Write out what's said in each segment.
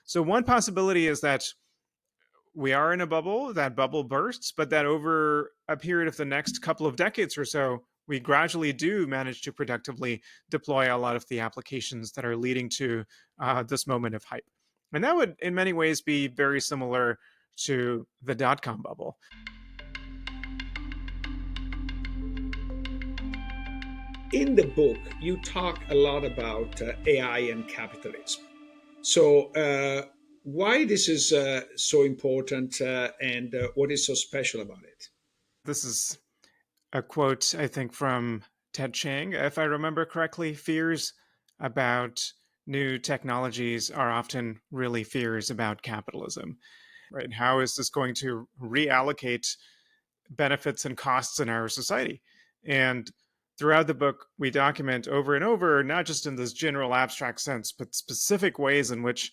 So one possibility is that we are in a bubble, that bubble bursts, but that over a period of the next couple of decades or so, we gradually do manage to productively deploy a lot of the applications that are leading to this moment of hype. And that would, in many ways, be very similar to the dot-com bubble. In the book, you talk a lot about AI and capitalism. So, why this is so important and what is so special about it? This is a quote, I think, from Ted Chiang. If I remember correctly, fears about new technologies are often really fears about capitalism, right? How is this going to reallocate benefits and costs in our society? And throughout the book, we document over and over, not just in this general abstract sense, but specific ways in which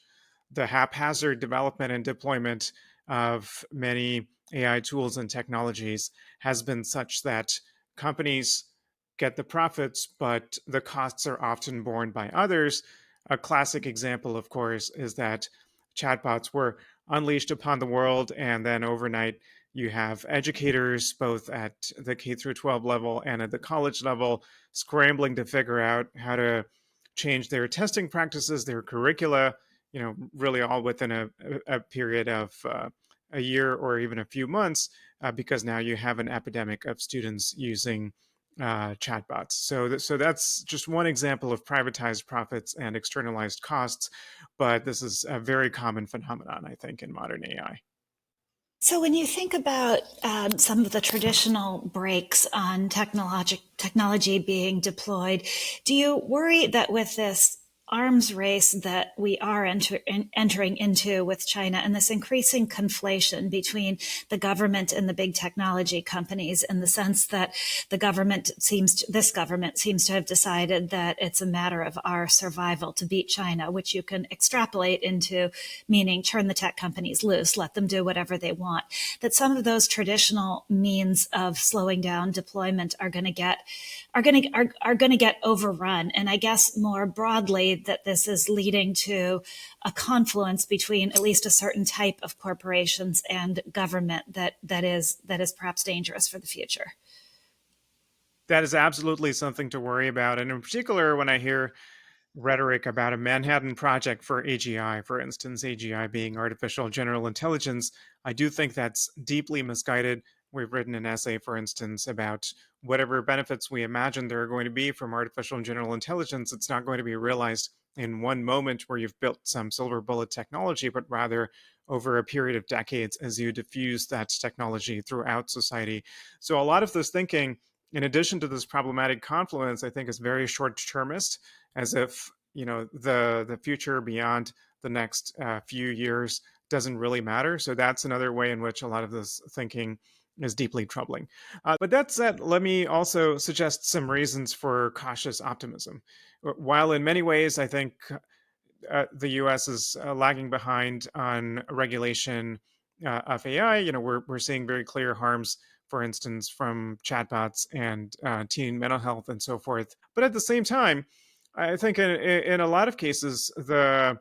the haphazard development and deployment of many AI tools and technologies has been such that companies get the profits, but the costs are often borne by others. A classic example, of course, is that chatbots were unleashed upon the world, and then overnight you have educators both at the K through 12 level and at the college level scrambling to figure out how to change their testing practices, their curricula, really all within a period of a year or even a few months, because now you have an epidemic of students using chatbots. So that's just one example of privatized profits and externalized costs, but this is a very common phenomenon, I think, in modern AI. So, when you think about some of the traditional brakes on technology being deployed, do you worry that with this arms race that we are entering into with China and this increasing conflation between the government and the big technology companies, in the sense that this government seems to have decided that it's a matter of our survival to beat China, which you can extrapolate into meaning turn the tech companies loose, let them do whatever they want, that some of those traditional means of slowing down deployment are going to get overrun. And I guess more broadly, that this is leading to a confluence between at least a certain type of corporations and government that is perhaps dangerous for the future. That is absolutely something to worry about. And in particular, when I hear rhetoric about a Manhattan Project for AGI, for instance, AGI being artificial general intelligence, I do think that's deeply misguided. We've written an essay, for instance, about whatever benefits we imagine there are going to be from artificial general intelligence. It's not going to be realized in one moment where you've built some silver bullet technology, but rather over a period of decades as you diffuse that technology throughout society. So a lot of this thinking, in addition to this problematic confluence, I think is very short-termist, as if the future beyond the next few years doesn't really matter. So that's another way in which a lot of this thinking is deeply troubling. But that said, let me also suggest some reasons for cautious optimism. While in many ways I think the U.S. is lagging behind on regulation of AI, we're seeing very clear harms, for instance, from chatbots and teen mental health and so forth. But at the same time, I think in a lot of cases, the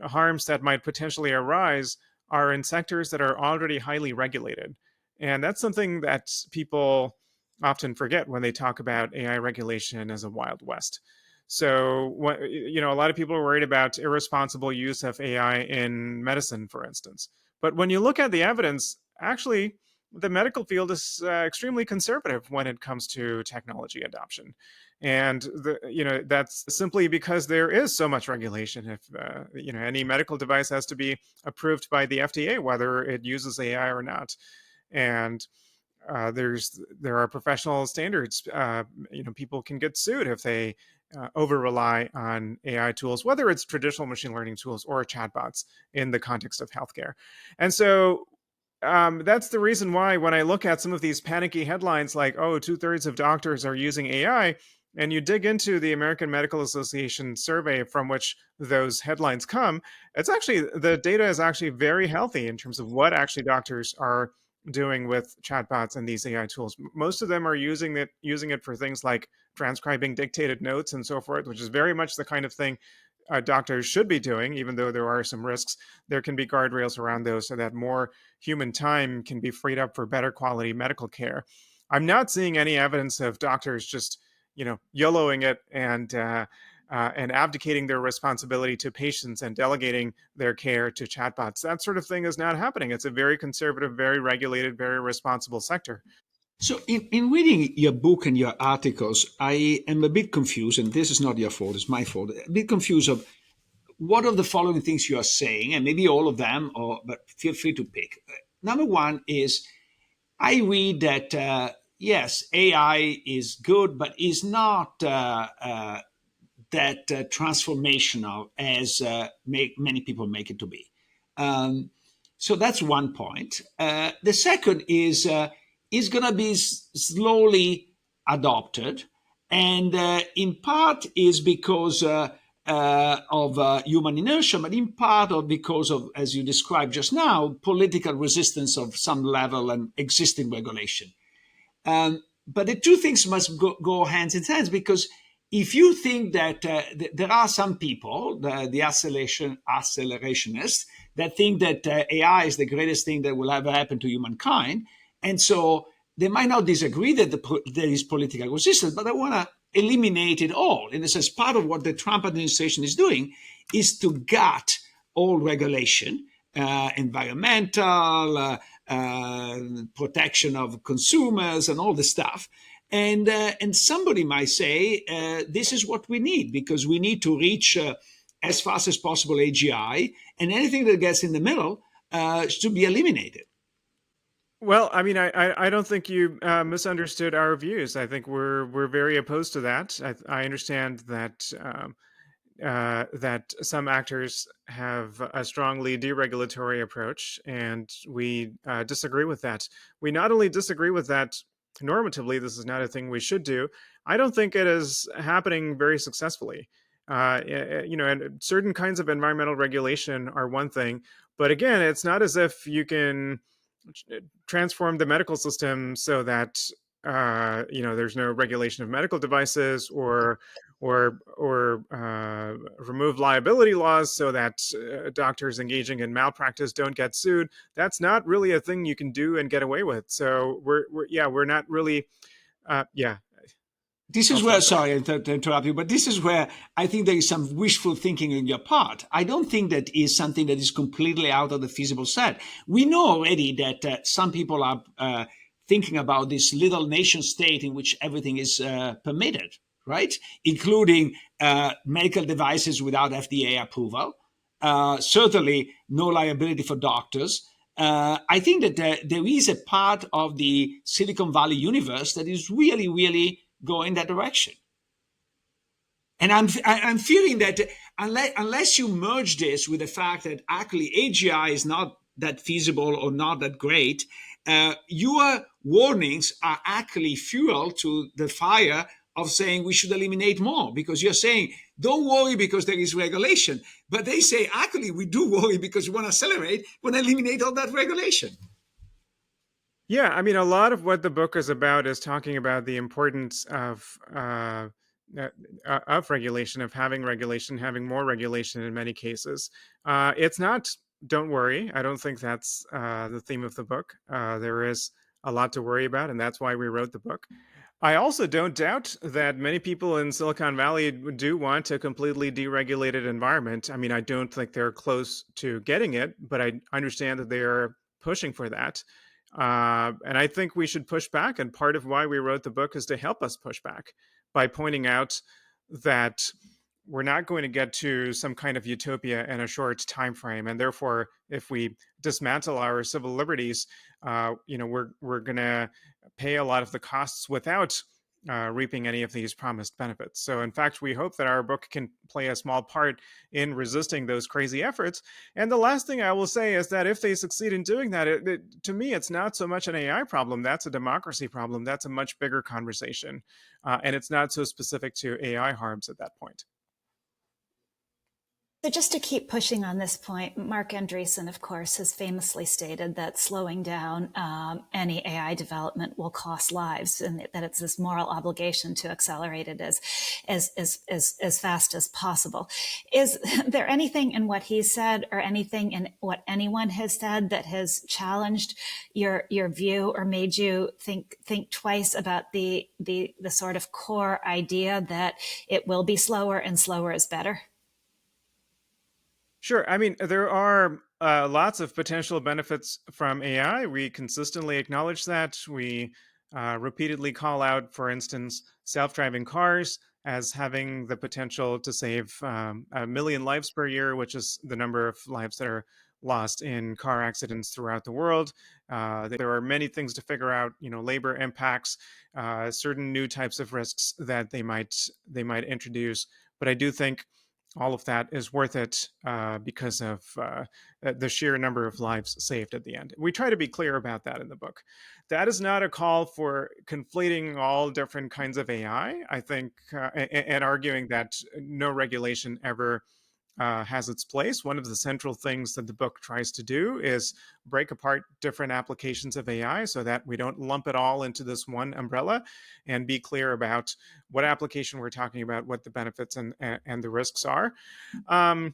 harms that might potentially arise are in sectors that are already highly regulated. And that's something that people often forget when they talk about AI regulation as a Wild West. So, a lot of people are worried about irresponsible use of AI in medicine, for instance. But when you look at the evidence, actually, the medical field is extremely conservative when it comes to technology adoption. And that's simply because there is so much regulation. If any medical device has to be approved by the FDA, whether it uses AI or not, and there are professional standards. People can get sued if they over rely on AI tools, whether it's traditional machine learning tools or chatbots in the context of healthcare. And so that's the reason why when I look at some of these panicky headlines like, oh, 2/3 of doctors are using AI, and you dig into the American Medical Association survey from which those headlines come, the data is actually very healthy in terms of what actually doctors are doing with chatbots and these AI tools. Most of them are using it for things like transcribing dictated notes and so forth, which is very much the kind of thing doctors should be doing, even though there are some risks. There can be guardrails around those so that more human time can be freed up for better quality medical care. I'm not seeing any evidence of doctors just, YOLOing it and abdicating their responsibility to patients and delegating their care to chatbots. That sort of thing is not happening. It's a very conservative, very regulated, very responsible sector. So, in reading your book and your articles, I am a bit confused, and this is not your fault, it's my fault. A bit confused of what of the following things you are saying, and maybe all of them, but feel free to pick. Number one is I read that yes, AI is good, but is not that transformational as many people make it to be. Um, so that's one point. The second is going to be slowly adopted, and in part is because of human inertia, but in part of because of, as you described just now, political resistance of some level and existing regulation. But the two things must go hands in hands, because if you think that there are some people, the accelerationists, that think that AI is the greatest thing that will ever happen to humankind, and so they might not disagree that there is political resistance, but they want to eliminate it all. In a sense, part of what the Trump administration is doing is to gut all regulation, environmental, protection of consumers, and all the stuff. And somebody might say this is what we need, because we need to reach as fast as possible AGI, and anything that gets in the middle should be eliminated. Well, I mean, I don't think you misunderstood our views. I think we're very opposed to that. I understand that that some actors have a strongly deregulatory approach, and we disagree with that. We not only disagree with that normatively, this is not a thing we should do. I don't think it is happening very successfully. And certain kinds of environmental regulation are one thing, but again, it's not as if you can transform the medical system so that there's no regulation of medical devices, or remove liability laws so that doctors engaging in malpractice don't get sued. That's not really a thing you can do and get away with. So we're not really yeah. This I'll is where, stop there. sorry to interrupt you, but this is where I think there is some wishful thinking on your part. I don't think that is something that is completely out of the feasible set. We know already that some people are thinking about this little nation state in which everything is permitted, right? Including medical devices without FDA approval, certainly no liability for doctors. I think that there is a part of the Silicon Valley universe that is really, really going that direction. And I'm feeling that unless you merge this with the fact that actually AGI is not that feasible or not that great, your warnings are actually fuel to the fire of saying we should eliminate more, because you're saying don't worry because there is regulation, but they say actually we do worry because we want to accelerate, want to eliminate all that regulation. Yeah, I mean, a lot of what the book is about is talking about the importance of regulation, of having regulation, having more regulation in many cases. It's not, don't worry. I don't think that's the theme of the book. There is a lot to worry about, and that's why we wrote the book. I also don't doubt that many people in Silicon Valley do want a completely deregulated environment. I mean, I don't think they're close to getting it, but I understand that they are pushing for that. And I think we should push back. And part of why we wrote the book is to help us push back by pointing out that we're not going to get to some kind of utopia in a short time frame, and therefore, if we dismantle our civil liberties, we're going to pay a lot of the costs without reaping any of these promised benefits. So, in fact, we hope that our book can play a small part in resisting those crazy efforts. And the last thing I will say is that if they succeed in doing that, to me, it's not so much an AI problem. That's a democracy problem. That's a much bigger conversation. And it's not so specific to AI harms at that point. So just to keep pushing on this point, Mark Andreessen, of course, has famously stated that slowing down any AI development will cost lives, and that it's this moral obligation to accelerate it as fast as possible. Is there anything in what he said, or anything in what anyone has said, that has challenged your view, or made you think twice about the sort of core idea that it will be slower and slower is better? Sure. I mean, there are lots of potential benefits from AI. We consistently acknowledge that. We repeatedly call out, for instance, self driving cars as having the potential to save 1 million lives per year, which is the number of lives that are lost in car accidents throughout the world. There are many things to figure out, labor impacts, certain new types of risks that they might introduce. But I do think all of that is worth it because of the sheer number of lives saved at the end. We try to be clear about that in the book. That is not a call for conflating all different kinds of AI, I think, and arguing that no regulation ever has its place. One of the central things that the book tries to do is break apart different applications of AI so that we don't lump it all into this one umbrella, and be clear about what application we're talking about, what the benefits and the risks are. Um,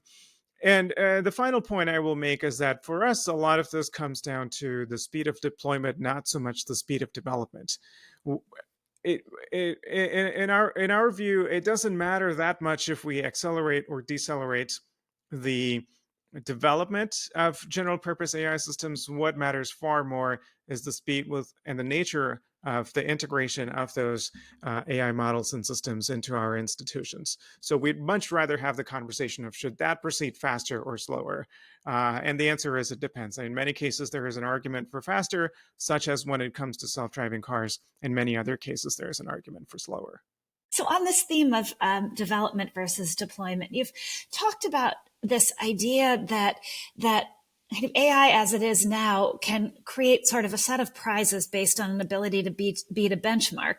and the final point I will make is that for us, a lot of this comes down to the speed of deployment, not so much the speed of development. It, in our view, it doesn't matter that much if we accelerate or decelerate the development of general purpose AI systems. What matters far more is the speed with and the nature of the integration of those AI models and systems into our institutions. So we'd much rather have the conversation of should that proceed faster or slower? And the answer is it depends. In many cases, there is an argument for faster, such as when it comes to self-driving cars. In many other cases, there is an argument for slower. So, on this theme of development versus deployment, you've talked about this idea that AI, as it is now, can create sort of a set of prizes based on an ability to beat a benchmark.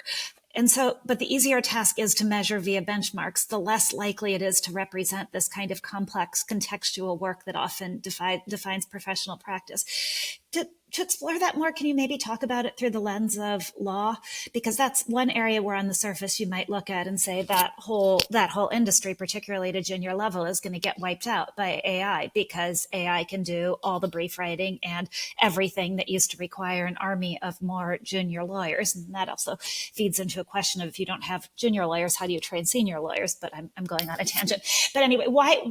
And so, but the easier task is to measure via benchmarks, the less likely it is to represent this kind of complex contextual work that often defines professional practice. To explore that more, can you maybe talk about it through the lens of law? Because that's one area where on the surface you might look at and say that whole industry, particularly at a junior level, is going to get wiped out by AI, because AI can do all the brief writing and everything that used to require an army of more junior lawyers. And that also feeds into a question of, if you don't have junior lawyers, how do you train senior lawyers? But I'm going on a tangent. But anyway, what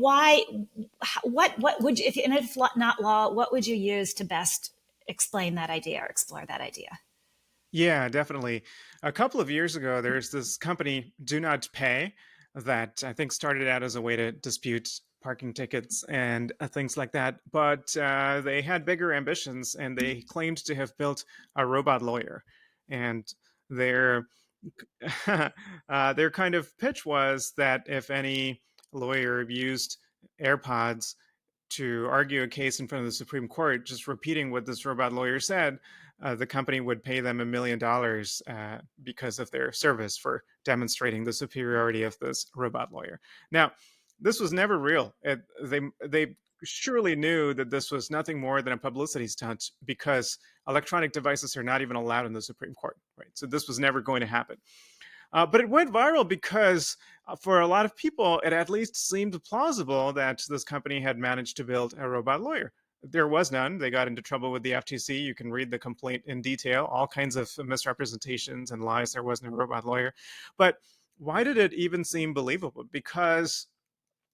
would you, if not law, what would you use to best explain that idea or explore that idea? Yeah, definitely. A couple of years ago, there's this company, Do Not Pay, that I think started out as a way to dispute parking tickets and things like that. But they had bigger ambitions, and they claimed to have built a robot lawyer. And their their kind of pitch was that if any lawyer used AirPods to argue a case in front of the Supreme Court, just repeating what this robot lawyer said, the company would pay them $1 million because of their service for demonstrating the superiority of this robot lawyer. Now, this was never real. They surely knew that this was nothing more than a publicity stunt, because electronic devices are not even allowed in the Supreme Court, right? So this was never going to happen. But it went viral because for a lot of people, it at least seemed plausible that this company had managed to build a robot lawyer. There was none. They got into trouble with the FTC. You can read the complaint in detail, all kinds of misrepresentations and lies. There wasn't a robot lawyer. But why did it even seem believable? Because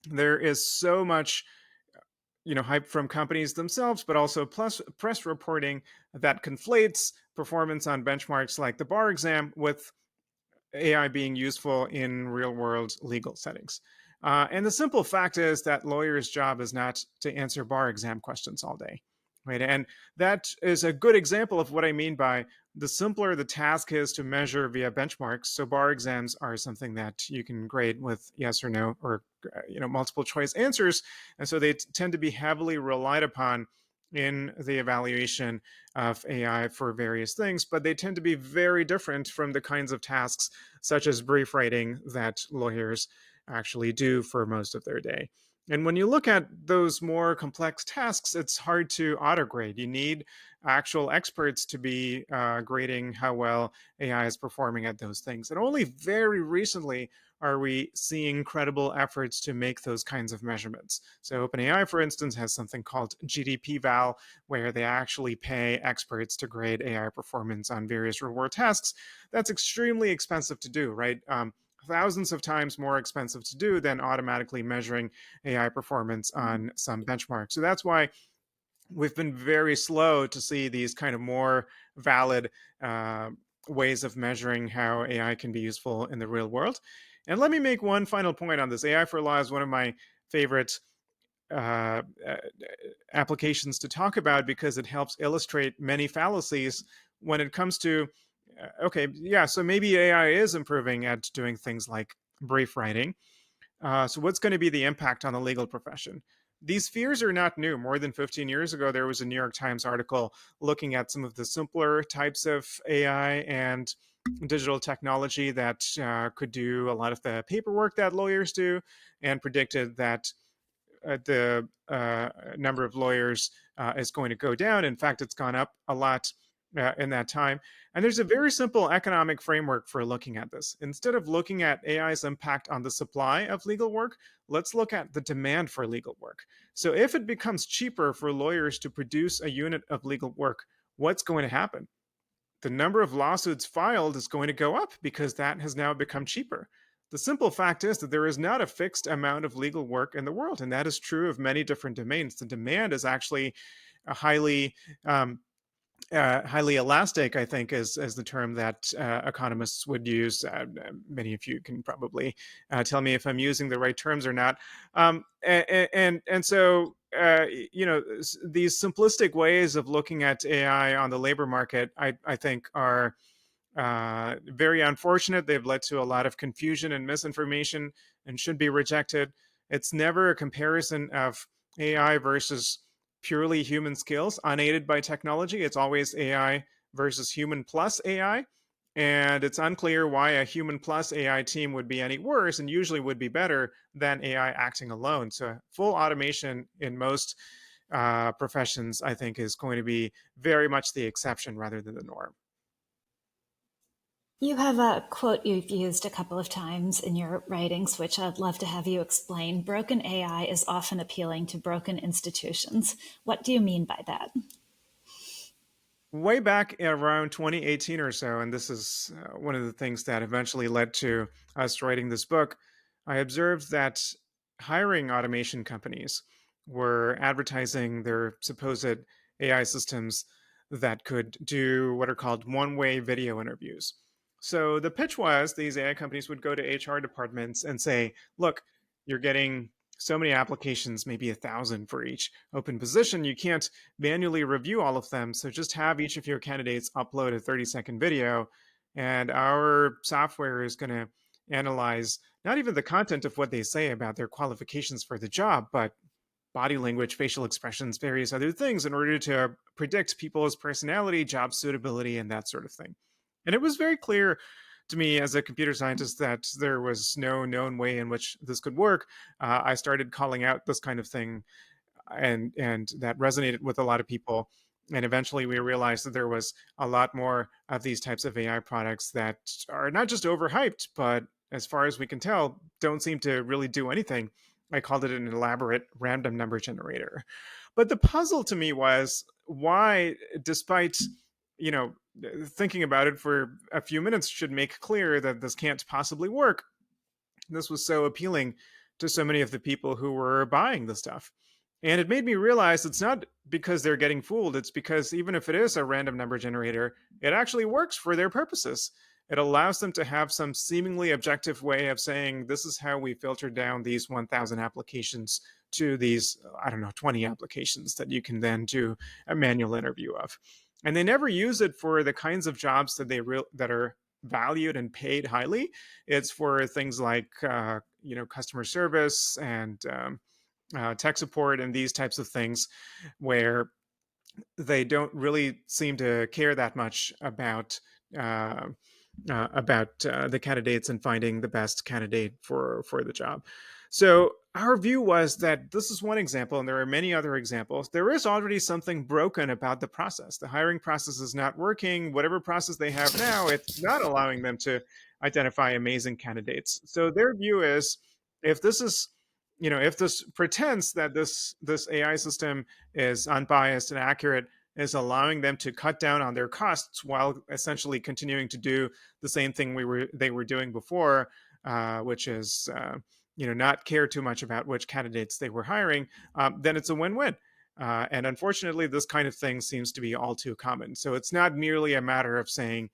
there is so much hype from companies themselves, but also plus press reporting that conflates performance on benchmarks like the bar exam with AI being useful in real world legal settings. And the simple fact is that lawyers' job is not to answer bar exam questions all day, right? And that is a good example of what I mean by the simpler the task is to measure via benchmarks. So bar exams are something that you can grade with yes or no, or multiple choice answers, and so they tend to be heavily relied upon in the evaluation of AI for various things, but they tend to be very different from the kinds of tasks, such as brief writing, that lawyers actually do for most of their day. And when you look at those more complex tasks, it's hard to auto grade. You need actual experts to be grading how well AI is performing at those things. And only very recently are we seeing credible efforts to make those kinds of measurements. So, OpenAI, for instance, has something called GDP Val, where they actually pay experts to grade AI performance on various real world tasks. That's extremely expensive to do, right? Thousands of times more expensive to do than automatically measuring AI performance on some benchmark. So that's why we've been very slow to see these kind of more valid uh, ways of measuring how AI can be useful in the real world. And let me make one final point on this. AI for Law is one of my favorite uh, uh, applications to talk about because it helps illustrate many fallacies when it comes to okay, yeah, so maybe AI is improving at doing things like brief writing, so, what's going to be the impact on the legal profession? These fears are not new. More than 15 years ago, there was a New York Times article looking at some of the simpler types of AI and digital technology that could do a lot of the paperwork that lawyers do, and predicted that the number of lawyers is going to go down. In fact, it's gone up a lot in that time. And there's a very simple economic framework for looking at this. Instead of looking at AI's impact on the supply of legal work, let's look at the demand for legal work. So if it becomes cheaper for lawyers to produce a unit of legal work, what's going to happen? The number of lawsuits filed is going to go up because that has now become cheaper. The simple fact is that there is not a fixed amount of legal work in the world, and that is true of many different domains. The demand is actually a um, highly elastic, I think, is the term that economists would use. Many of you can probably tell me if I'm using the right terms or not. And so, these simplistic ways of looking at AI on the labor market, I think, are very unfortunate. They've led to a lot of confusion and misinformation and should be rejected. It's never a comparison of AI versus purely human skills unaided by technology. It's always AI versus human plus AI. And it's unclear why a human plus AI team would be any worse and usually would be better than AI acting alone. So, full automation in most professions, I think, is going to be very much the exception rather than the norm. You have a quote you've used a couple of times in your writings, which I'd love to have you explain. Broken AI is often appealing to broken institutions. What do you mean by that? Way back around 2018 or so, and this is one of the things that eventually led to us writing this book, I observed that hiring automation companies were advertising their supposed AI systems that could do what are called one way video interviews. So the pitch was these AI companies would go to HR departments and say, look, you're getting so many applications, maybe 1,000 for each open position. You can't manually review all of them. So just have each of your candidates upload a 30-second video, and our software is going to analyze not even the content of what they say about their qualifications for the job, but body language, facial expressions, various other things in order to predict people's personality, job suitability, and that sort of thing. And it was very clear to me as a computer scientist that there was no known way in which this could work. I started calling out this kind of thing, and that resonated with a lot of people. And eventually, we realized that there was a lot more of these types of AI products that are not just overhyped, but as far as we can tell, don't seem to really do anything. I called it an elaborate random number generator. But the puzzle to me was why, despite you know thinking about it for a few minutes, should make clear that this can't possibly work. This was so appealing to so many of the people who were buying the stuff. And it made me realize it's not because they're getting fooled. It's because even if it is a random number generator, it actually works for their purposes. It allows them to have some seemingly objective way of saying, this is how we filtered down these 1,000 applications to these, I don't know, 20 applications that you can then do a manual interview of. And they never use it for the kinds of jobs that are valued and paid highly. It's for things like customer service and tech support and these types of things, where they don't really seem to care that much uh, about the candidates and finding the best candidate for the job. So our view was that this is one example, and there are many other examples. There is already something broken about the process. The hiring process is not working. Whatever process they have now, it's not allowing them to identify amazing candidates. So their view is, if this is, if this pretends that this AI system is unbiased and accurate, is allowing them to cut down on their costs while essentially continuing to do the same thing they were doing before, which is not care too much about which candidates they were hiring, then it's a win-win. And unfortunately, this kind of thing seems to be all too common. So it's not merely a matter of saying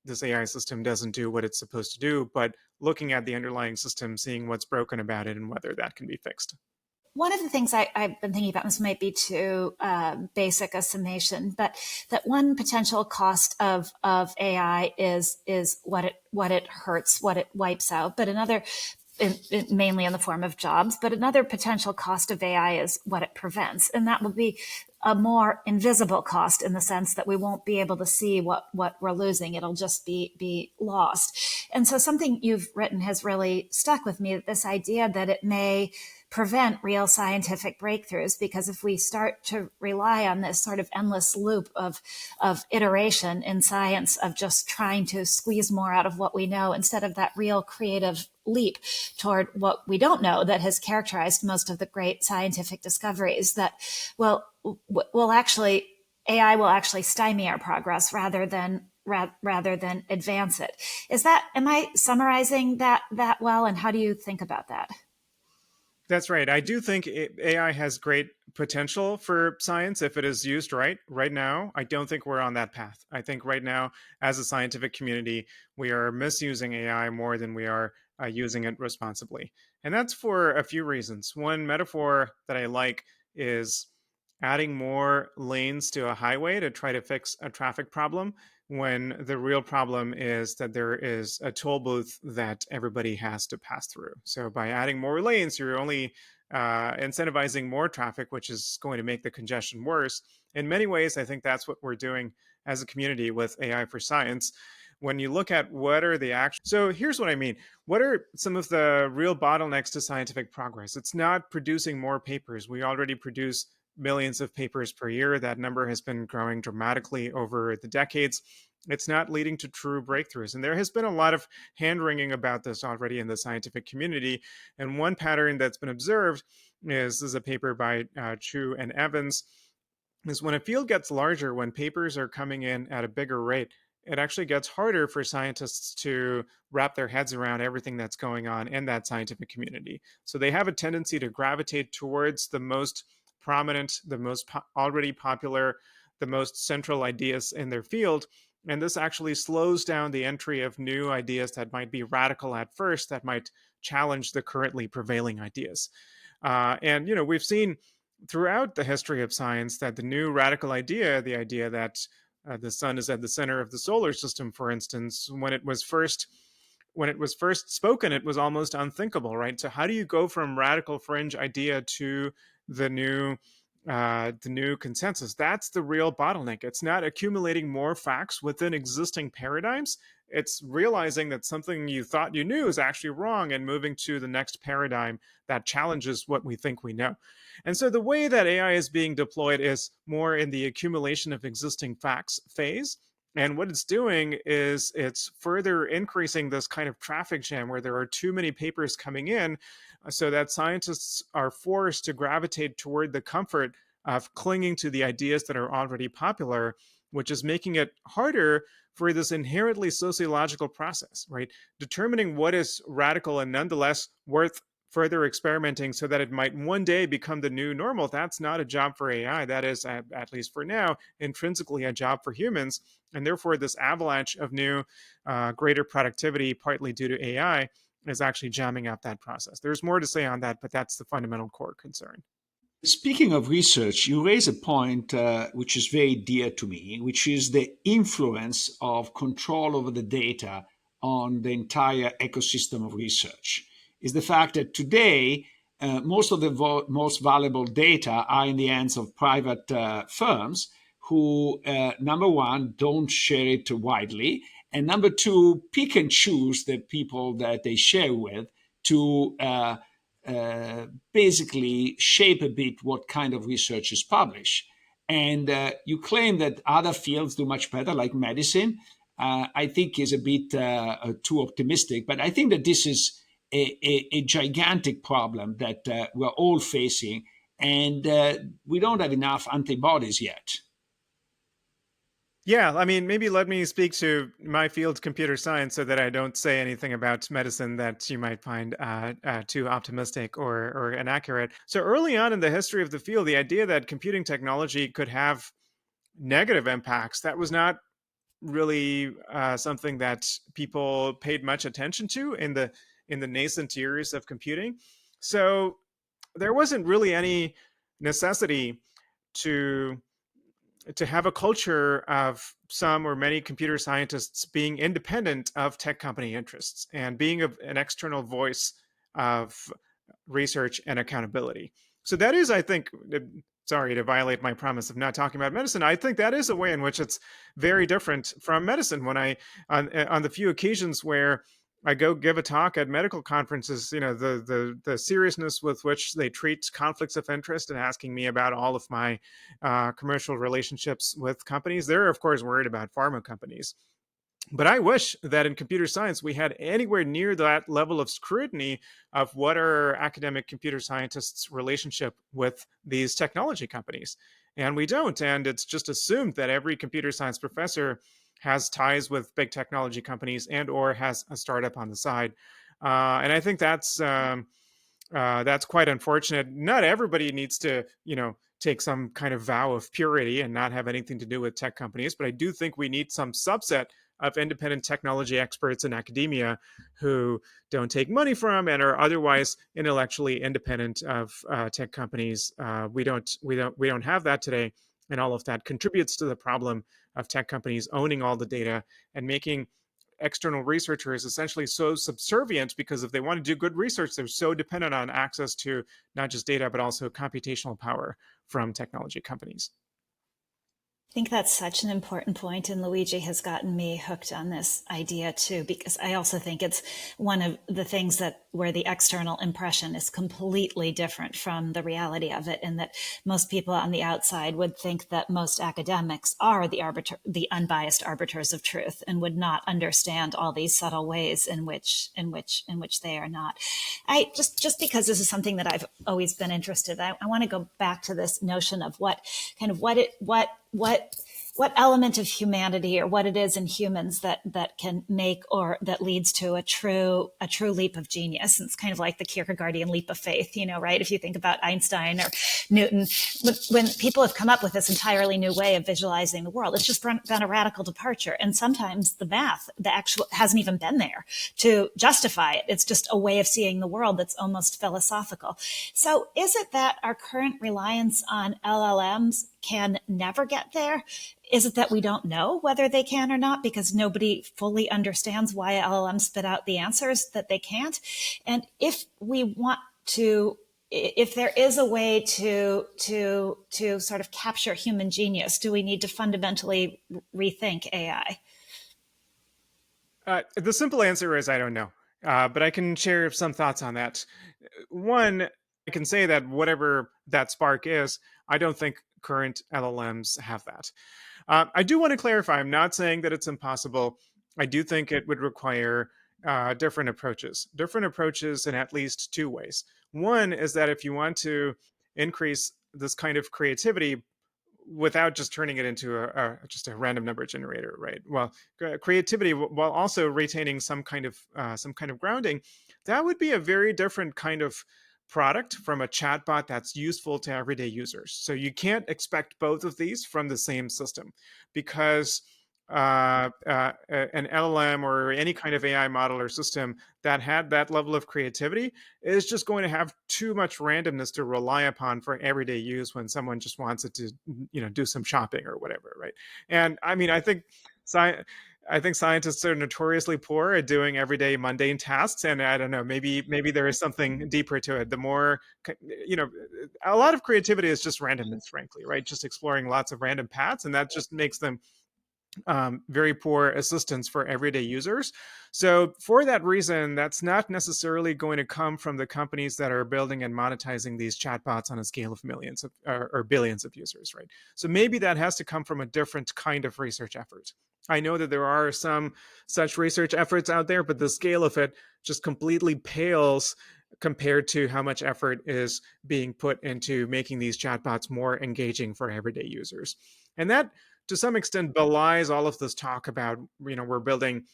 this AI system doesn't do what it's supposed to do, but looking at the underlying system, seeing what's broken about it, and whether that can be fixed. One of the things I've been thinking about, this might be too basic a summation, but that one potential cost of AI is what it hurts, what it wipes out. But another, mainly in the form of jobs, but another potential cost of AI is what it prevents, and that will be a more invisible cost in the sense that we won't be able to see what we're losing. It'll just be lost. And so something you've written has really stuck with me, this idea that it may prevent real scientific breakthroughs, because if we start to rely on this sort of endless loop of iteration in science, of just trying to squeeze more out of what we know instead of that real creative leap toward what we don't know that has characterized most of the great scientific discoveries, that will actually AI will actually stymie our progress rather than advance it. Am I summarizing that well? And how do you think about that? That's right. I do think AI has great potential for science if it is used right. Right now, I don't think we're on that path. I think right now, as a scientific community, we are misusing AI more than we are using it responsibly. And that's for a few reasons. One metaphor that I like is adding more lanes to a highway to try to fix a traffic problem, when the real problem is that there is a toll booth that everybody has to pass through. So by adding more lanes, you're only incentivizing more traffic, which is going to make the congestion worse. In many ways, I think that's what we're doing as a community with AI for science. When you look at what are the actual, so here's what I mean. What are some of the real bottlenecks to scientific progress? It's not producing more papers. We already produce millions of papers per year. That number has been growing dramatically over the decades. It's not leading to true breakthroughs. And there has been a lot of hand wringing about this already in the scientific community. And one pattern that's been observed is a paper by Chu and Evans, is when a field gets larger, when papers are coming in at a bigger rate, it actually gets harder for scientists to wrap their heads around everything that's going on in that scientific community. So they have a tendency to gravitate towards the most prominent, the most already popular, the most central ideas in their field. And this actually slows down the entry of new ideas that might be radical at first, that might challenge the currently prevailing ideas. And we've seen throughout the history of science that the new radical idea, the idea that the sun is at the center of the solar system, for instance, when it was first spoken, it was almost unthinkable, right? So how do you go from radical fringe idea to the new consensus? That's the real bottleneck. It's not accumulating more facts within existing paradigms. It's realizing that something you thought you knew is actually wrong and moving to the next paradigm that challenges what we think we know. And so the way that AI is being deployed is more in the accumulation of existing facts phase. And what it's doing is it's further increasing this kind of traffic jam where there are too many papers coming in, so that scientists are forced to gravitate toward the comfort of clinging to the ideas that are already popular, which is making it harder for this inherently sociological process, right? Determining what is radical and nonetheless worth further experimenting so that it might one day become the new normal. That's not a job for AI. That is, at least for now, intrinsically a job for humans. And therefore, this avalanche of new, greater productivity, partly due to AI, is actually jamming up that process. There's more to say on that, but that's the fundamental core concern. Speaking of research, you raise a point which is very dear to me, which is the influence of control over the data on the entire ecosystem of research. Is the fact that today most of the most valuable data are in the hands of private firms who, number one, don't share it widely, and number two, pick and choose the people that they share with to basically shape a bit what kind of research is published. And you claim that other fields do much better, like medicine. I think is a bit too optimistic, but I think that this is a gigantic problem that we're all facing, and we don't have enough antibodies yet. Yeah, I mean, maybe let me speak to my field, computer science, so that I don't say anything about medicine that you might find too optimistic or inaccurate. So early on in the history of the field, the idea that computing technology could have negative impacts, that was not really something that people paid much attention to in the nascent years of computing. So there wasn't really any necessity to have a culture of some or many computer scientists being independent of tech company interests and being an external voice of research and accountability. So that is, I think, sorry to violate my promise of not talking about medicine. I think that is a way in which it's very different from medicine. When on the few occasions where I go give a talk at medical conferences, the seriousness with which they treat conflicts of interest and asking me about all of my commercial relationships with companies, they're of course worried about pharma companies. But I wish that in computer science we had anywhere near that level of scrutiny of what are academic computer scientists' relationship with these technology companies. And we don't. And it's just assumed that every computer science professor has ties with big technology companies and or has a startup on the side. And I think that's quite unfortunate. Not everybody needs to, take some kind of vow of purity and not have anything to do with tech companies. But I do think we need some subset of independent technology experts in academia who don't take money from and are otherwise intellectually independent of tech companies. We don't have that today, and all of that contributes to the problem of tech companies owning all the data and making external researchers essentially so subservient, because if they want to do good research, they're so dependent on access to not just data, but also computational power from technology companies. I think that's such an important point, and Luigi has gotten me hooked on this idea too, because I also think it's one of the things that where the external impression is completely different from the reality of it, and that most people on the outside would think that most academics are the unbiased arbiters of truth, and would not understand all these subtle ways in which they are not. I just because this is something that I've always been interested in, I want to go back to this notion of what element of humanity or what it is in humans that can make or that leads to a true leap of genius. And it's kind of like the Kierkegaardian leap of faith, right? If you think about Einstein or Newton, when people have come up with this entirely new way of visualizing the world, it's just been a radical departure. And sometimes the math, the actual, hasn't even been there to justify it. It's just a way of seeing the world that's almost philosophical. So is it that our current reliance on LLMs can never get there? Is it that we don't know whether they can or not because nobody fully understands why LLMs spit out the answers that they can't? And if we want to, if there is a way to sort of capture human genius, do we need to fundamentally rethink AI? The simple answer is I don't know, but I can share some thoughts on that. One, I can say that whatever that spark is, I don't think current LLMs have that. I do want to clarify, I'm not saying that it's impossible. I do think it would require different approaches in at least two ways. One is that if you want to increase this kind of creativity without just turning it into just a random number generator, right? Well, creativity while also retaining some kind of grounding, that would be a very different kind of product from a chatbot that's useful to everyday users. So you can't expect both of these from the same system, because an LLM or any kind of AI model or system that had that level of creativity is just going to have too much randomness to rely upon for everyday use when someone just wants it to, do some shopping or whatever, right? And I mean, I think scientists are notoriously poor at doing everyday mundane tasks, and I don't know, maybe there is something deeper to it. The more, a lot of creativity is just randomness, frankly, right? Just exploring lots of random paths, and that just makes them very poor assistance for everyday users. So, for that reason, that's not necessarily going to come from the companies that are building and monetizing these chatbots on a scale of millions of, or billions of users, right? So, maybe that has to come from a different kind of research effort. I know that there are some such research efforts out there, but the scale of it just completely pales compared to how much effort is being put into making these chatbots more engaging for everyday users. And that to some extent belies all of this talk about, we're building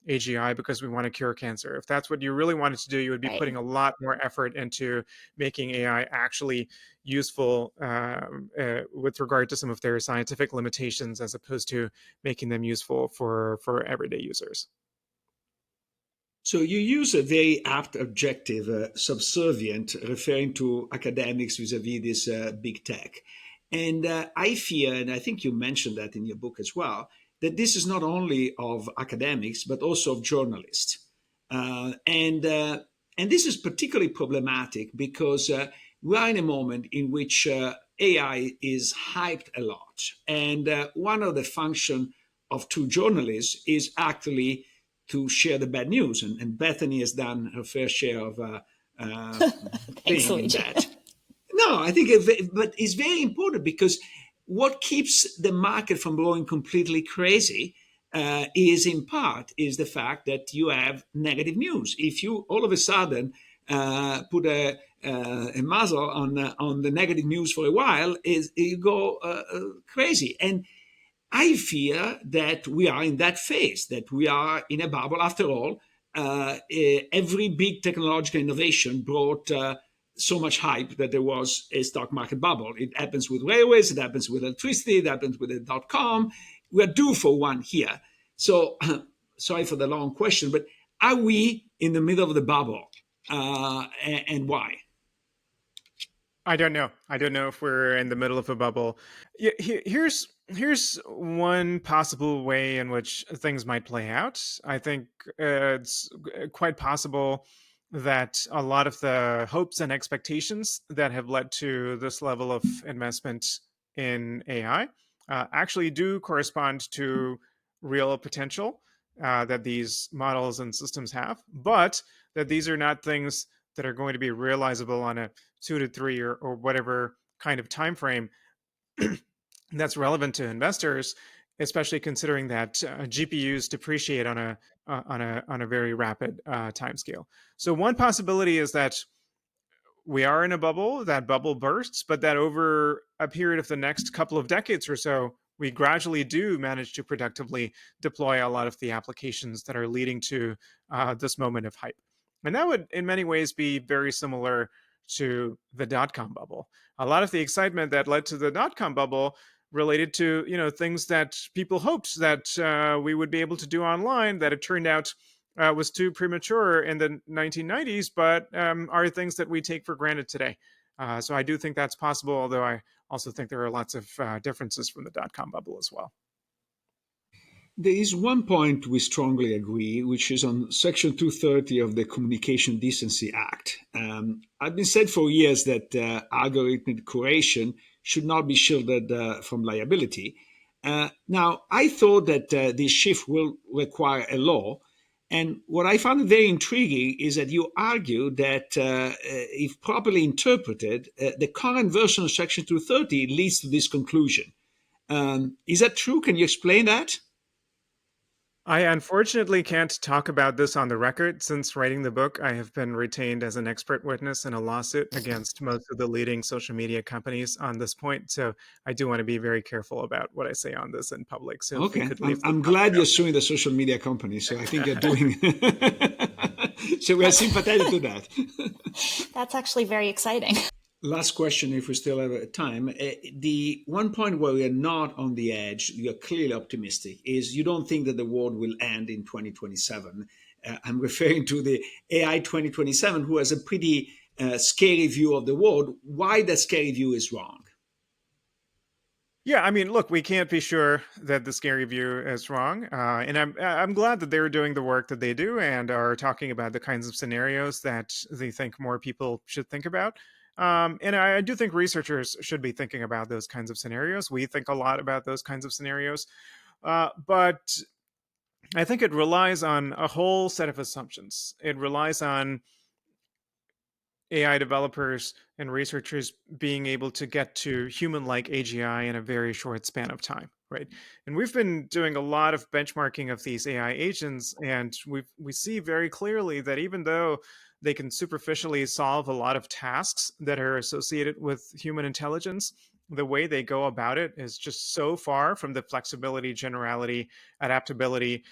AGI because we want to cure cancer. If that's what you really wanted to do, you would be Right. putting a lot more effort into making AI actually useful with regard to some of their scientific limitations, as opposed to making them useful for everyday users. So you use a very apt adjective, subservient, referring to academics vis-a-vis this big tech. And I fear, and I think you mentioned that in your book as well, that this is not only of academics but also of journalists. Uh, and uh, and this is particularly problematic because we are in a moment in which AI is hyped a lot, and one of the function of true journalists is actually to share the bad news. And Bethany has done her fair share of uh, Thanks, thing in Luigi. that. No, I think, but it's very important because what keeps the market from going completely crazy is in part is the fact that you have negative news. If you all of a sudden put a muzzle on the negative news for a while, is you go crazy. And I fear that we are in that phase, that we are in a bubble. After all, every big technological innovation brought so much hype that there was a stock market bubble. It happens with railways, it happens with electricity, it happens with the dot com. We're due for one here. So, sorry for the long question, but are we in the middle of the bubble, and why? I don't know. I don't know if we're in the middle of a bubble. Here's one possible way in which things might play out. I think it's quite possible that a lot of the hopes and expectations that have led to this level of investment in AI actually do correspond to real potential that these models and systems have, but that these are not things that are going to be realizable on a 2 to 3 or whatever kind of time frame that's relevant to investors, especially considering that GPUs depreciate on a very rapid time scale. So one possibility is that we are in a bubble, that bubble bursts, but that over a period of the next couple of decades or so, we gradually do manage to productively deploy a lot of the applications that are leading to this moment of hype. And that would, in many ways, be very similar to the dot-com bubble. A lot of the excitement that led to the dot-com bubble related to things that people hoped that we would be able to do online, that it turned out was too premature in the 1990s, but are things that we take for granted today. So I do think that's possible, although I also think there are lots of differences from the dot-com bubble as well. There is one point we strongly agree, which is on Section 230 of the Communication Decency Act. I've been said for years that algorithmic curation should not be shielded from liability. Now, I thought that this shift will require a law. And what I found very intriguing is that you argue that if properly interpreted, the current version of Section 230 leads to this conclusion. Is that true? Can you explain that? I unfortunately can't talk about this on the record. Since writing the book, I have been retained as an expert witness in a lawsuit against most of the leading social media companies on this point. So I do want to be very careful about what I say on this in public. So if we Okay, could I'm, leave the I'm topic glad you're out suing the social media company. So I think you're there. doing. So we are That's sympathetic to that. that's actually very exciting. Last question, if we still have time. The one point where we are not on the edge, you're clearly optimistic, is you don't think that the world will end in 2027. I'm referring to the AI 2027, who has a pretty scary view of the world. Why that scary view is wrong? Yeah, I mean, look, we can't be sure that the scary view is wrong, and I'm glad that they're doing the work that they do and are talking about the kinds of scenarios that they think more people should think about. And I do think researchers should be thinking about those kinds of scenarios. We think a lot about those kinds of scenarios. But I think it relies on a whole set of assumptions. It relies on AI developers and researchers being able to get to human-like AGI in a very short span of time, right? And we've been doing a lot of benchmarking of these AI agents, and we see very clearly that even though they can superficially solve a lot of tasks that are associated with human intelligence, the way they go about it is just so far from the flexibility, generality, adaptability,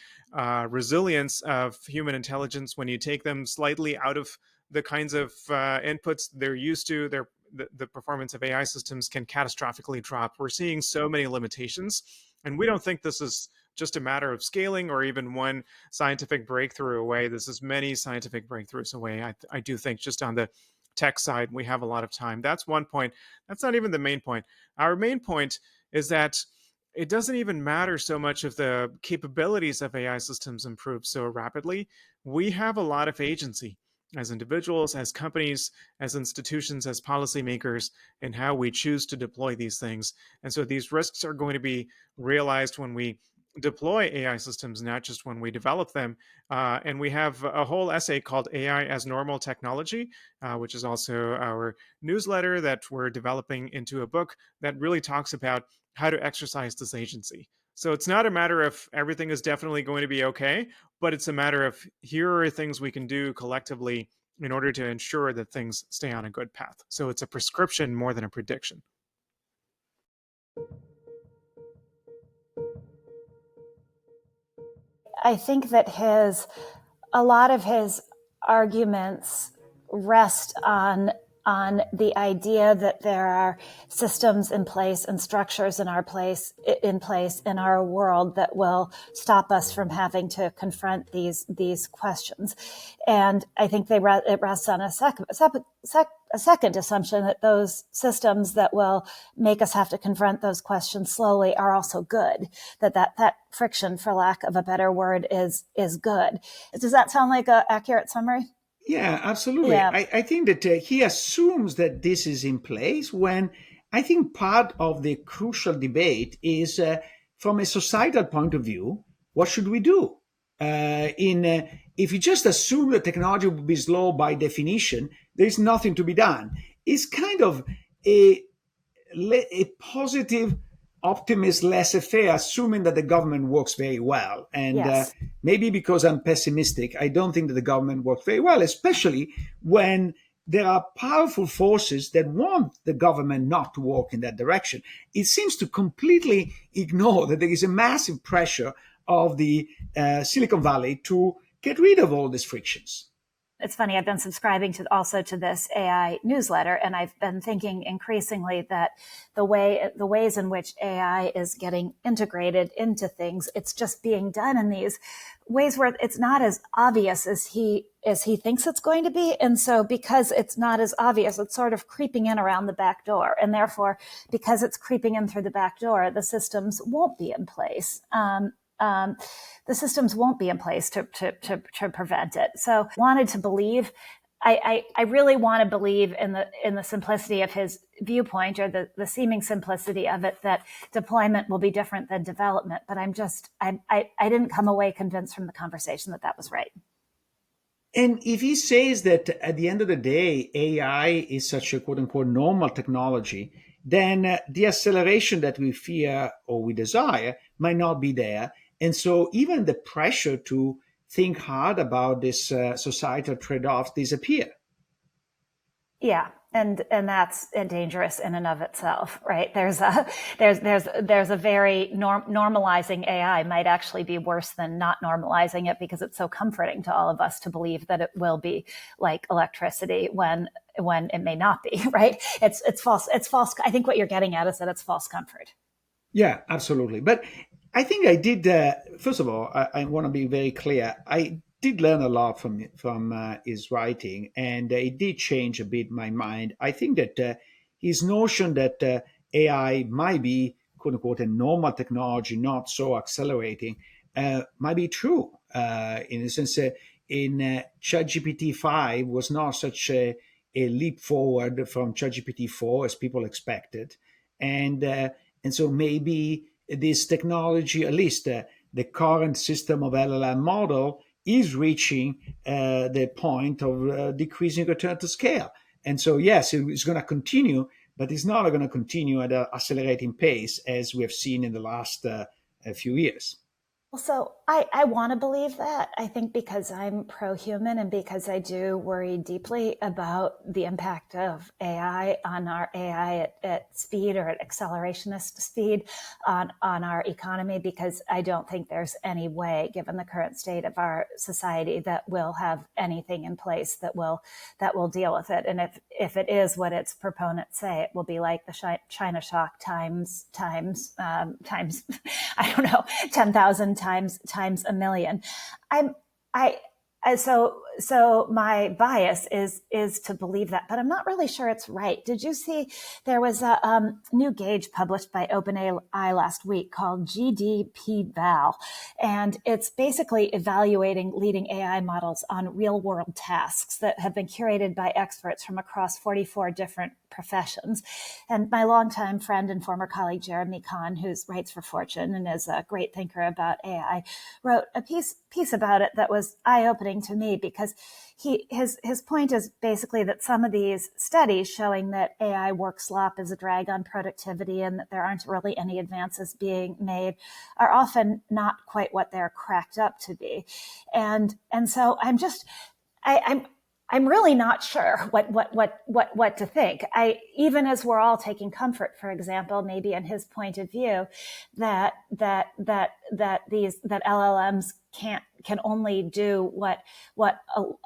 resilience of human intelligence. When you take them slightly out of the kinds of inputs they're used to, the performance of AI systems can catastrophically drop. We're seeing so many limitations, and we don't think this is just a matter of scaling or even one scientific breakthrough away. This is many scientific breakthroughs away. I do think just on the tech side, we have a lot of time. That's one point. That's not even the main point. Our main point is that it doesn't even matter so much if the capabilities of AI systems improve so rapidly. We have a lot of agency as individuals, as companies, as institutions, as policymakers, in how we choose to deploy these things. And so these risks are going to be realized when we deploy AI systems, not just when we develop them. And we have a whole essay called AI as Normal Technology, which is also our newsletter that we're developing into a book that really talks about how to exercise this agency. So it's not a matter of everything is definitely going to be okay, but it's a matter of here are things we can do collectively in order to ensure that things stay on a good path. So it's a prescription more than a prediction. I think that a lot of his arguments rest on the idea that there are systems in place and structures in place in our world that will stop us from having to confront these questions. And I think it rests on a second assumption that those systems that will make us have to confront those questions slowly are also good. That friction, for lack of a better word, is good. Does that sound like an accurate summary? Yeah, absolutely. Yeah. I think that he assumes that this is in place when I think part of the crucial debate is from a societal point of view, what should we do? If you just assume that technology will be slow by definition, there's nothing to be done. It's kind of a a positive optimist laissez-faire, assuming that the government works very well. And Yes. maybe because I'm pessimistic, I don't think that the government works very well, especially when there are powerful forces that want the government not to work in that direction. It seems to completely ignore that there is a massive pressure of the Silicon Valley to get rid of all these frictions. It's funny, I've been subscribing to this AI newsletter, and I've been thinking increasingly that the ways in which AI is getting integrated into things, it's just being done in these ways where it's not as obvious as he thinks it's going to be. And so because it's not as obvious, it's sort of creeping in around the back door. And therefore, because it's creeping in through the back door, the systems won't be in place. The systems won't be in place to prevent it. So wanted to believe, I really want to believe in the simplicity of his viewpoint, or the seeming simplicity of it, that deployment will be different than development. But I didn't come away convinced from the conversation that was right. And if he says that at the end of the day, AI is such a quote unquote normal technology, then the acceleration that we fear or we desire might not be there. And so even the pressure to think hard about this societal trade-offs disappear. Yeah. And that's dangerous in and of itself, right? There's a very normalizing AI might actually be worse than not normalizing it, because it's so comforting to all of us to believe that it will be like electricity when it may not be, right? It's false. It's false. I think what you're getting at is that it's false comfort. Yeah, absolutely. But I think I did. First of all, I want to be very clear. I did learn a lot from his writing, and it did change a bit my mind. I think that his notion that AI might be quote unquote a normal technology, not so accelerating, might be true. In a sense, ChatGPT 5 was not such a leap forward from ChatGPT 4 as people expected, and so maybe this technology, at least the current system of LLM model, is reaching the point of decreasing return to scale. And so, yes, it's going to continue, but it's not going to continue at an accelerating pace as we have seen in the last few years. Well, so I want to believe that. I think because I'm pro-human and because I do worry deeply about the impact of AI on our AI at speed or at accelerationist speed on our economy, because I don't think there's any way, given the current state of our society, that we'll have anything in place that will deal with it. And if it is what its proponents say, it will be like the China shock times I don't know, 10,000 times a million. So my bias is to believe that, but I'm not really sure it's right. Did you see there was a new gauge published by OpenAI last week called GDP-Val, and it's basically evaluating leading AI models on real-world tasks that have been curated by experts from across 44 different professions. And my longtime friend and former colleague Jeremy Kahn, who writes for Fortune and is a great thinker about AI, wrote a piece about it that was eye-opening to me, because his point is basically that some of these studies showing that AI work slop is a drag on productivity and that there aren't really any advances being made are often not quite what they're cracked up to be. And so I'm really not sure what to think. Even as we're all taking comfort, for example, maybe in his point of view, that LLMs can only do what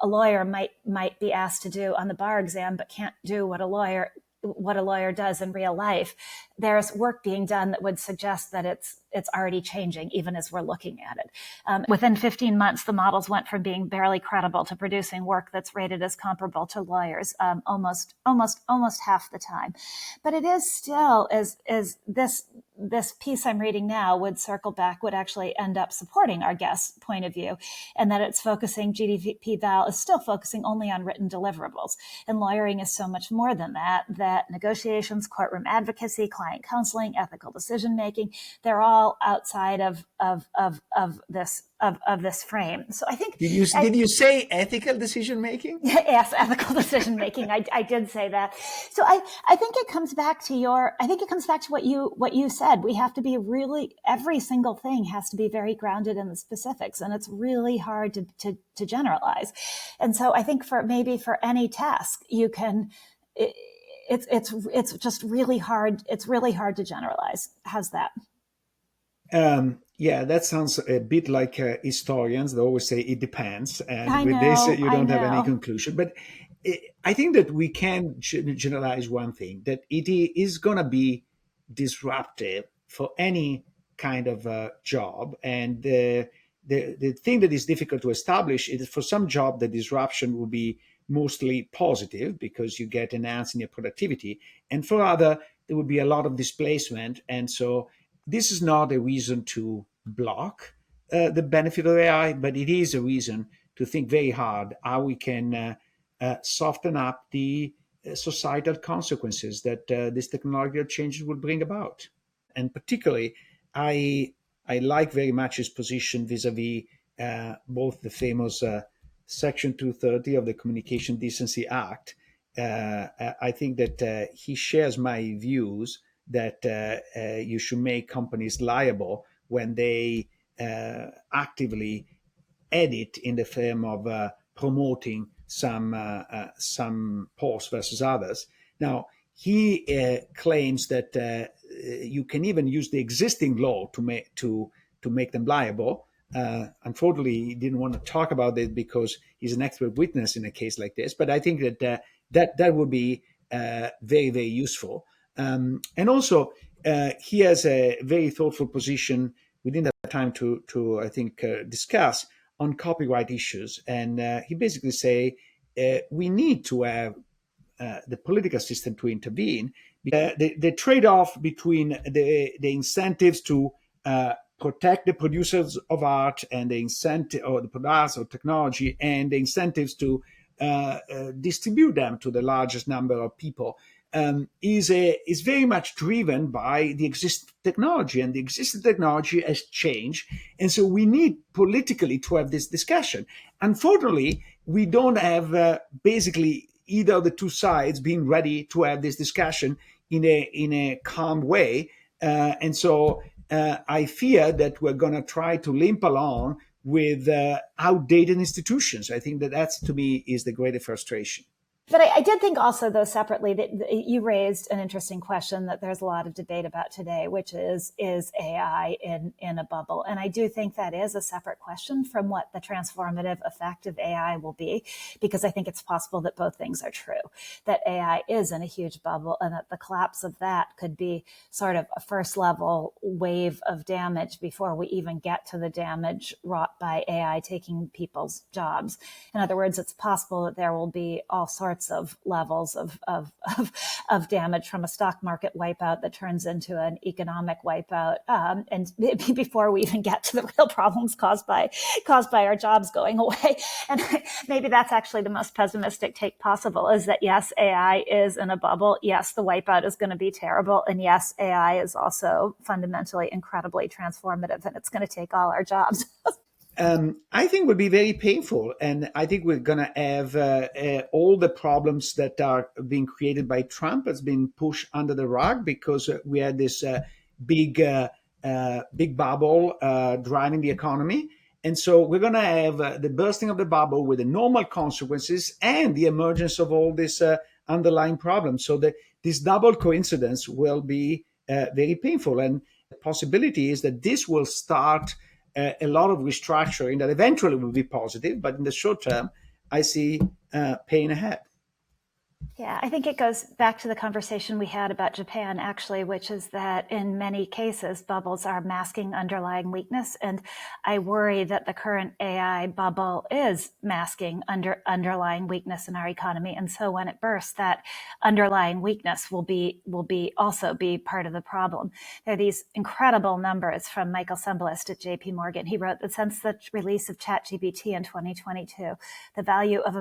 a lawyer might be asked to do on the bar exam, but can't do what a lawyer does in real life. There's work being done that would suggest that it's already changing, even as we're looking at it. Within 15 months, the models went from being barely credible to producing work that's rated as comparable to lawyers, almost half the time. But it is still, as this piece I'm reading now would actually end up supporting our guest's point of view, and that it's focusing, GDP-Val is still focusing only on written deliverables. And lawyering is so much more than that negotiations, courtroom advocacy, client counseling, ethical decision-making, they're all outside of this frame. So I think did you say ethical decision making? Yes, ethical decision making. I did say that. So I think it comes back to what you said. We have to be every single thing has to be very grounded in the specifics, and it's really hard to generalize. And so I think for any task you can. It's just really hard. It's really hard to generalize. How's that? Yeah, that sounds a bit like historians. They always say it depends, and I with know, this you don't I have any know. conclusion. But I think that we can generalize one thing, that it is going to be disruptive for any kind of job, and the thing that is difficult to establish is for some job the disruption will be mostly positive because you get enhanced in your productivity, and for other there will be a lot of displacement, and so this is not a reason to block the benefit of AI, but it is a reason to think very hard how we can soften up the societal consequences that these technological changes will bring about. And particularly, I like very much his position vis-a-vis both the famous Section 230 of the Communication Decency Act. I think that he shares my views that you should make companies liable when they actively edit in the form of promoting some posts versus others. Now, he claims that you can even use the existing law to make them liable. Unfortunately, he didn't want to talk about it because he's an expert witness in a case like this. But I think that that would be very, very useful. And also, he has a very thoughtful position within that time to I think, discuss on copyright issues. And he basically say we need to have the political system to intervene. The trade-off between the incentives to protect the producers of art and the incentive or the producers of technology and the incentives to distribute them to the largest number of people is very much driven by the existing technology, and the existing technology has changed, and so we need politically to have this discussion. Unfortunately, we don't have basically either of the two sides being ready to have this discussion in a calm way, and so I fear that we're going to try to limp along with outdated institutions. I think that that's, to me, is the greatest frustration. But I did think also, though, separately, that you raised an interesting question that there's a lot of debate about today, which is AI in a bubble? And I do think that is a separate question from what the transformative effect of AI will be, because I think it's possible that both things are true, that AI is in a huge bubble, and that the collapse of that could be sort of a first level wave of damage before we even get to the damage wrought by AI taking people's jobs. In other words, it's possible that there will be all sorts of levels of damage, from a stock market wipeout that turns into an economic wipeout, and before we even get to the real problems caused by our jobs going away. And maybe that's actually the most pessimistic take possible, is that yes, AI is in a bubble. Yes, the wipeout is going to be terrible. And yes, AI is also fundamentally incredibly transformative, and it's going to take all our jobs. I think would be very painful, and I think we're going to have all the problems that are being created by Trump has been pushed under the rug, because we had this big bubble driving the economy, and so we're going to have the bursting of the bubble with the normal consequences and the emergence of all this underlying problems. So that this double coincidence will be very painful, and the possibility is that this will start a lot of restructuring that eventually will be positive, but in the short term, I see pain ahead. Yeah, I think it goes back to the conversation we had about Japan, actually, which is that in many cases, bubbles are masking underlying weakness. And I worry that the current AI bubble is masking underlying weakness in our economy. And so when it bursts, that underlying weakness will also be part of the problem. There are these incredible numbers from Michael Sembalist at JP Morgan. He wrote that since the release of ChatGPT in 2022, the value of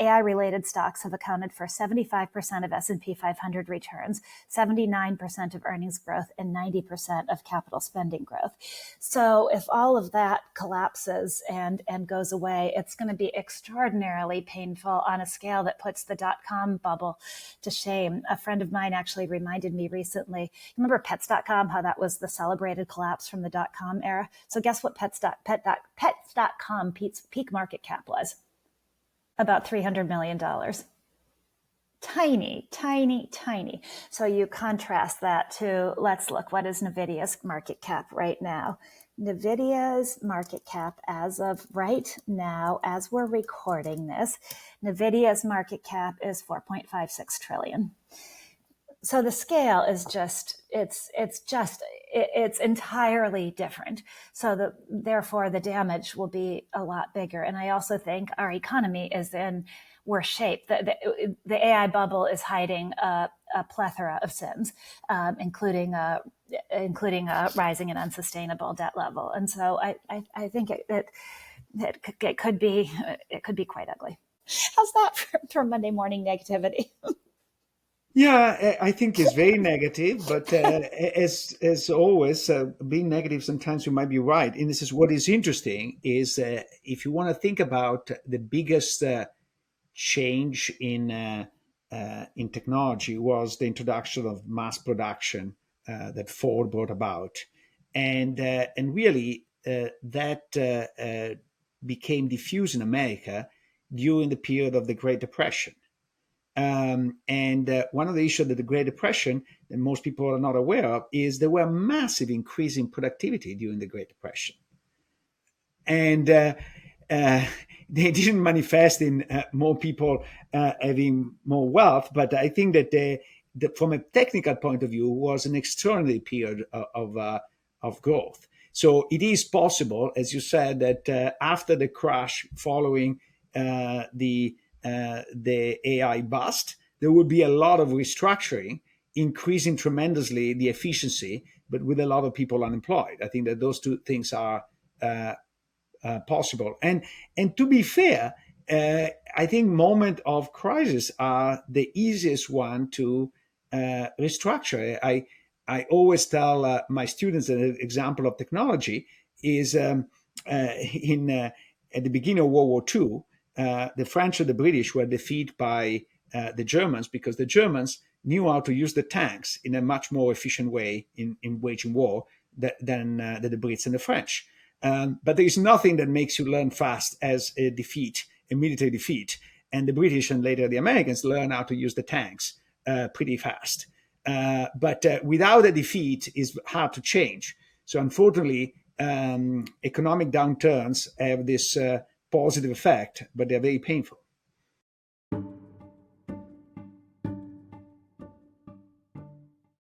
AI-related stocks have accounted for 75% of S&P 500 returns, 79% of earnings growth, and 90% of capital spending growth. So if all of that collapses and goes away, it's going to be extraordinarily painful on a scale that puts the dot-com bubble to shame. A friend of mine actually reminded me recently, remember Pets.com, how that was the celebrated collapse from the dot-com era? So guess what Pets.com peak market cap was? About $300 million. Tiny, tiny, tiny. So you contrast that to, let's look, what is NVIDIA's market cap right now? NVIDIA's market cap as of right now, as we're recording this, NVIDIA's market cap is 4.56 trillion. So the scale is it's entirely different. So therefore the damage will be a lot bigger. And I also think our economy is in worse shape. The AI bubble is hiding a plethora of sins, including a rising and unsustainable debt level. And so I think it could be quite ugly. How's that for Monday morning negativity? Yeah, I think it's very negative, but as always, being negative, sometimes you might be right. And this is what is interesting is if you want to think about the biggest change in technology was the introduction of mass production that Ford brought about, and really that became diffused in America during the period of the Great Depression. And one of the issues that the Great Depression, that most people are not aware of, is there were massive increase in productivity during the Great Depression. And they didn't manifest in more people having more wealth, but I think that from a technical point of view, was an extraordinary period of growth. So it is possible, as you said, that after the crash following the AI bust, there would be a lot of restructuring, increasing tremendously the efficiency, but with a lot of people unemployed. I think that those two things are possible. And to be fair, I think moment of crisis are the easiest one to restructure. I always tell my students that an example of technology is in at the beginning of World War II, the French and the British were defeated by the Germans because the Germans knew how to use the tanks in a much more efficient way in waging war than the Brits and the French. But there is nothing that makes you learn fast as a defeat, a military defeat. And the British and later the Americans learn how to use the tanks pretty fast. But without a defeat, it's hard to change. So unfortunately, economic downturns have this positive effect, but they're very painful.